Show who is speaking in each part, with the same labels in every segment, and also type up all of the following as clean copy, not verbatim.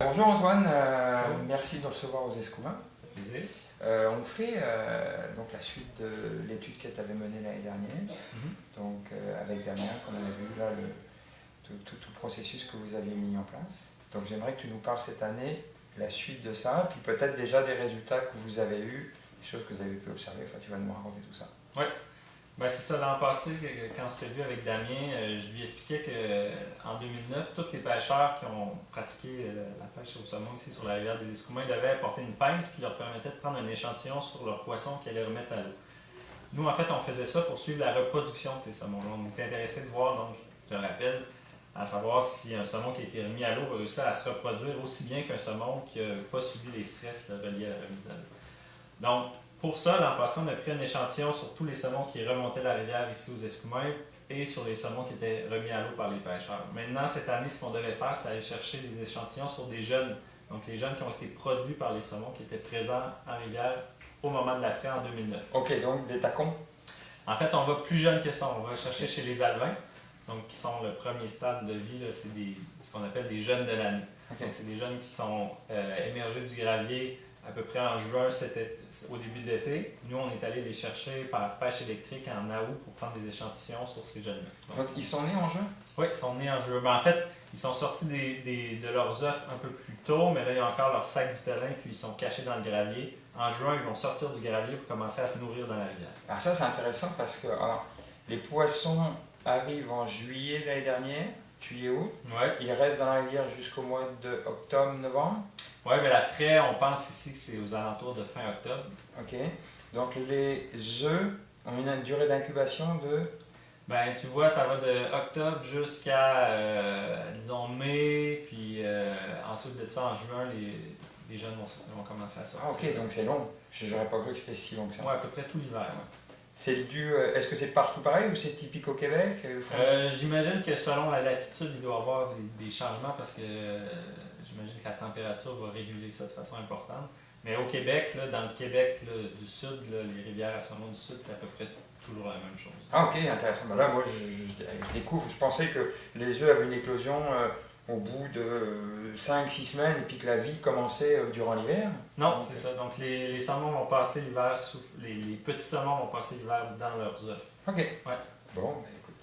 Speaker 1: Bonjour Antoine, merci de nous recevoir aux Escoumins.
Speaker 2: Plaisir.
Speaker 1: On fait donc la suite de l'étude que tu avais menée l'année dernière, donc avec Damien, qu'on avait vu là, tout le processus que vous aviez mis en place. Donc j'aimerais que tu nous parles cette année la suite de ça, puis peut-être déjà des résultats que vous avez eus, des choses que vous avez pu observer, enfin tu vas nous raconter tout ça.
Speaker 2: Oui. Ben, c'est ça, l'an passé, quand on s'était vu avec Damien, je lui expliquais qu'en 2009, tous les pêcheurs qui ont pratiqué la pêche au saumon ici sur la rivière des Escoumins devaient apporter une pince qui leur permettait de prendre un échantillon sur leurs poissons qu'ils allaient remettre à l'eau. Nous, en fait, on faisait ça pour suivre la reproduction de ces saumons-là. On était intéressé de voir, donc je te rappelle, à savoir si un saumon qui a été remis à l'eau réussit à se reproduire aussi bien qu'un saumon qui n'a pas subi les stress reliés à la remise à l'eau. Donc, pour ça, l'an passé, on a pris un échantillon sur tous les saumons qui remontaient la rivière ici aux Escoumins et sur les saumons qui étaient remis à l'eau par les pêcheurs. Maintenant, cette année, ce qu'on devait faire, c'est aller chercher des échantillons sur des jeunes, donc les jeunes qui ont été produits par les saumons qui étaient présents en rivière au moment de la fête en 2009.
Speaker 1: Ok, donc des tacons.
Speaker 2: En fait, on va plus jeune que ça. On va chercher chez les alevins, donc qui sont le premier stade de vie, c'est ce qu'on appelle des jeunes de l'année.
Speaker 1: Okay.
Speaker 2: Donc, c'est des jeunes qui sont émergés du gravier à peu près en juin, au début de l'été. Nous, on est allé les chercher par pêche électrique en août pour prendre des échantillons sur ces jeunes-là.
Speaker 1: Donc, ils sont nés en juin?
Speaker 2: Oui, ils sont nés en juin. Mais en fait, ils sont sortis de leurs œufs un peu plus tôt, mais là, il y a encore leur sac vitellin, puis ils sont cachés dans le gravier. En juin, ils vont sortir du gravier pour commencer à se nourrir dans la rivière.
Speaker 1: Alors ça, c'est intéressant parce que les poissons arrivent en juillet l'année dernière, juillet-août.
Speaker 2: Ouais.
Speaker 1: Ils restent dans la rivière jusqu'au mois d'octobre-novembre.
Speaker 2: Oui, mais la fraie, on pense ici que c'est aux alentours de fin octobre.
Speaker 1: Ok. Donc les œufs ont une durée d'incubation de...
Speaker 2: Ben, tu vois, ça va de octobre jusqu'à, disons, mai, puis ensuite de ça, en juin, les jeunes vont commencer à sortir.
Speaker 1: Ah ok, donc c'est long. J'aurais pas cru que c'était si long que ça.
Speaker 2: Oui, à peu près tout l'hiver. Ouais.
Speaker 1: C'est dû... Est-ce que c'est partout pareil ou c'est typique au Québec?
Speaker 2: J'imagine que selon la latitude, il doit y avoir des changements parce que j'imagine que la température va réguler ça de façon importante. Mais au Québec, là, dans le Québec là, du sud, là, les rivières à saumon du sud, c'est à peu près toujours la même chose.
Speaker 1: Ah ok, intéressant. Ben là, moi, je découvre. Je pensais que les œufs avaient une éclosion au bout de 5-6 semaines et puis que la vie commençait durant l'hiver.
Speaker 2: Non, c'est ça. Donc les saumons vont passer l'hiver, les petits saumons vont passer l'hiver dans leurs œufs.
Speaker 1: Ok.
Speaker 2: Ouais.
Speaker 1: Bon, ben écoute.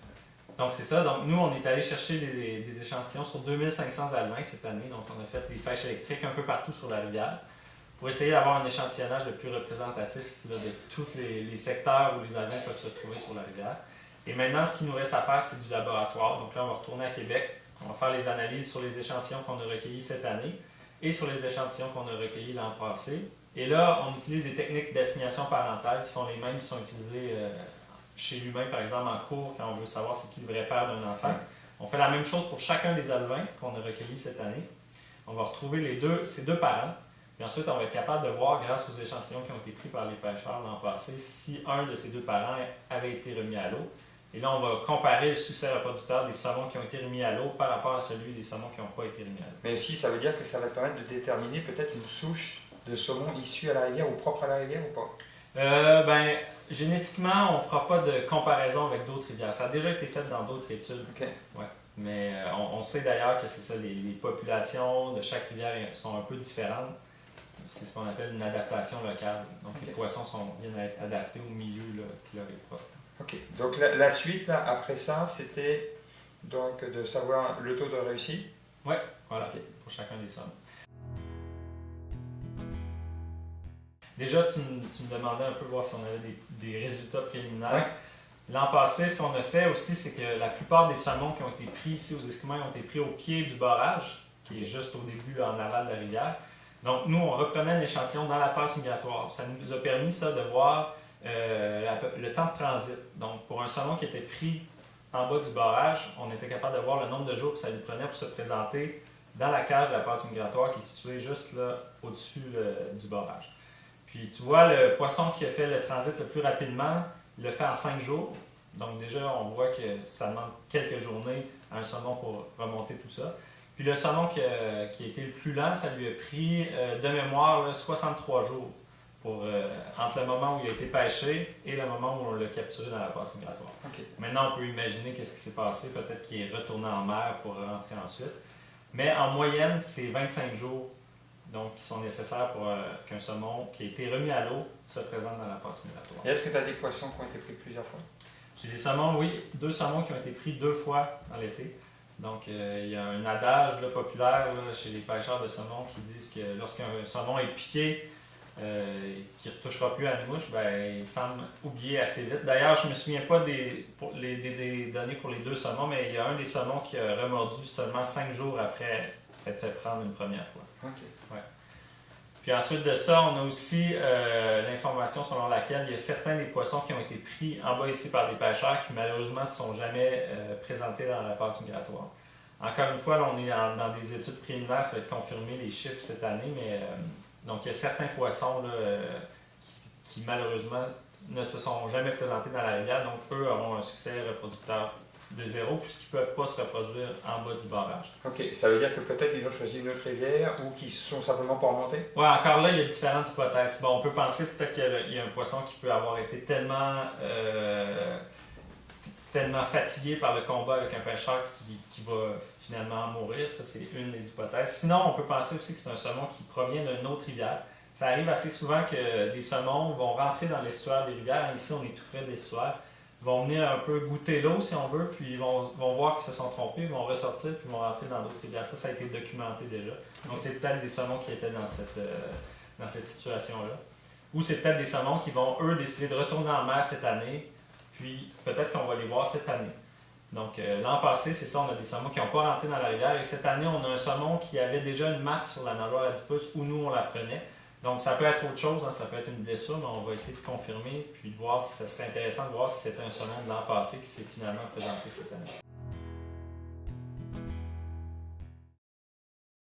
Speaker 2: Donc c'est ça. Donc nous, on est allé chercher des échantillons sur 2500 alevins cette année. Donc on a fait des pêches électriques un peu partout sur la rivière pour essayer d'avoir un échantillonnage le plus représentatif là, de tous les secteurs où les alevins peuvent se trouver sur la rivière. Et maintenant, ce qu'il nous reste à faire, c'est du laboratoire. Donc là, on va retourner à Québec. On va faire les analyses sur les échantillons qu'on a recueillis cette année et sur les échantillons qu'on a recueillis l'an passé. Et là, on utilise des techniques d'assignation parentale qui sont les mêmes qui sont utilisées chez l'humain, par exemple, en cours, quand on veut savoir c'est qui le vrai père d'un enfant. On fait la même chose pour chacun des alevins qu'on a recueillis cette année. On va retrouver ces deux parents. Puis ensuite, on va être capable de voir, grâce aux échantillons qui ont été pris par les pêcheurs l'an passé, si un de ces deux parents avait été remis à l'eau. Et là, on va comparer le succès reproducteur des saumons qui ont été remis à l'eau par rapport à celui des saumons qui n'ont pas été remis à l'eau.
Speaker 1: Mais aussi, ça veut dire que ça va te permettre de déterminer peut-être une souche de saumon issue à la rivière ou propre à la rivière ou pas?
Speaker 2: Ben, génétiquement, on ne fera pas de comparaison avec d'autres rivières. Ça a déjà été fait dans d'autres études.
Speaker 1: Ok.
Speaker 2: Ouais. Mais on sait d'ailleurs que c'est ça, les populations de chaque rivière sont un peu différentes. C'est ce qu'on appelle une adaptation locale. Donc les poissons viennent à être adaptés au milieu là, qui leur est propre.
Speaker 1: Ok, donc la suite, là, après ça, c'était donc de savoir le taux de réussite?
Speaker 2: Oui, voilà, pour chacun des sommes. Déjà, tu me demandais un peu voir si on avait des résultats préliminaires.
Speaker 1: Ouais.
Speaker 2: L'an passé, ce qu'on a fait aussi, c'est que la plupart des saumons qui ont été pris ici aux Escoumins ont été pris au pied du barrage, qui est juste au début en aval de la rivière. Donc, nous, on reprenait un échantillon dans la passe migratoire. Ça nous a permis, ça, de voir le temps de transit. Donc, pour un saumon qui était pris en bas du barrage, on était capable de voir le nombre de jours que ça lui prenait pour se présenter dans la cage de la passe migratoire qui est située juste là, au-dessus du barrage. Puis, tu vois, le poisson qui a fait le transit le plus rapidement, il le fait en 5 jours. Donc, déjà, on voit que ça demande quelques journées à un saumon pour remonter tout ça. Puis le saumon qui a été le plus lent, ça lui a pris de mémoire là, 63 jours entre le moment où il a été pêché et le moment où on l'a capturé dans la passe migratoire.
Speaker 1: Okay.
Speaker 2: Maintenant, on peut imaginer qu'est-ce qui s'est passé. Peut-être qu'il est retourné en mer pour rentrer ensuite. Mais en moyenne, c'est 25 jours donc, qui sont nécessaires pour qu'un saumon qui a été remis à l'eau se présente dans la passe migratoire.
Speaker 1: Et est-ce que tu as des poissons qui ont été pris plusieurs fois?
Speaker 2: J'ai des saumons, oui, 2 saumons qui ont été pris 2 fois dans l'été. Donc, il y a un adage là, populaire là, chez les pêcheurs de saumon qui disent que lorsqu'un saumon est piqué, qu'il ne retouchera plus à une mouche, ben, il semble oublier assez vite. D'ailleurs, je ne me souviens pas des données pour les 2 saumons, mais il y a un des saumons qui a remordu seulement 5 jours après s'être fait prendre une première fois.
Speaker 1: Okay.
Speaker 2: Ouais. Puis ensuite de ça, on a aussi l'information selon laquelle il y a certains des poissons qui ont été pris en bas ici par des pêcheurs qui malheureusement ne se sont jamais présentés dans la passe migratoire. Encore une fois, là, on est dans des études préliminaires, ça va être confirmé les chiffres cette année, mais donc il y a certains poissons là, qui malheureusement ne se sont jamais présentés dans la rivière, donc eux auront un succès reproducteur de 0 puisqu'ils ne peuvent pas se reproduire en bas du barrage.
Speaker 1: Ok, ça veut dire que peut-être ils ont choisi une autre rivière ou qu'ils sont simplement pas remontés?
Speaker 2: Oui, encore là, il y a différentes hypothèses. Bon, on peut penser peut-être qu'il y a un poisson qui peut avoir été tellement fatigué par le combat avec un pêcheur qui va finalement mourir. Ça, c'est une des hypothèses. Sinon, on peut penser aussi que c'est un saumon qui provient d'une autre rivière. Ça arrive assez souvent que des saumons vont rentrer dans l'estuaire des rivières. Ici, on est tout près de l'estuaire. Ils vont venir un peu goûter l'eau, si on veut, puis ils vont voir qu'ils se sont trompés, ils vont ressortir, puis ils vont rentrer dans d'autres rivières. Ça a été documenté déjà. Donc, c'est peut-être des saumons qui étaient dans cette situation-là. Ou c'est peut-être des saumons qui vont, eux, décider de retourner en mer cette année, puis peut-être qu'on va les voir cette année. Donc, l'an passé, c'est ça, on a des saumons qui n'ont pas rentré dans la rivière, et cette année, on a un saumon qui avait déjà une marque sur la nageoire à 10 pouces où nous, on la prenait. Donc, ça peut être autre chose, hein, ça peut être une blessure, mais on va essayer de confirmer, puis de voir si ça serait intéressant de voir si c'était un saumon de l'an passé qui s'est finalement présenté cette année.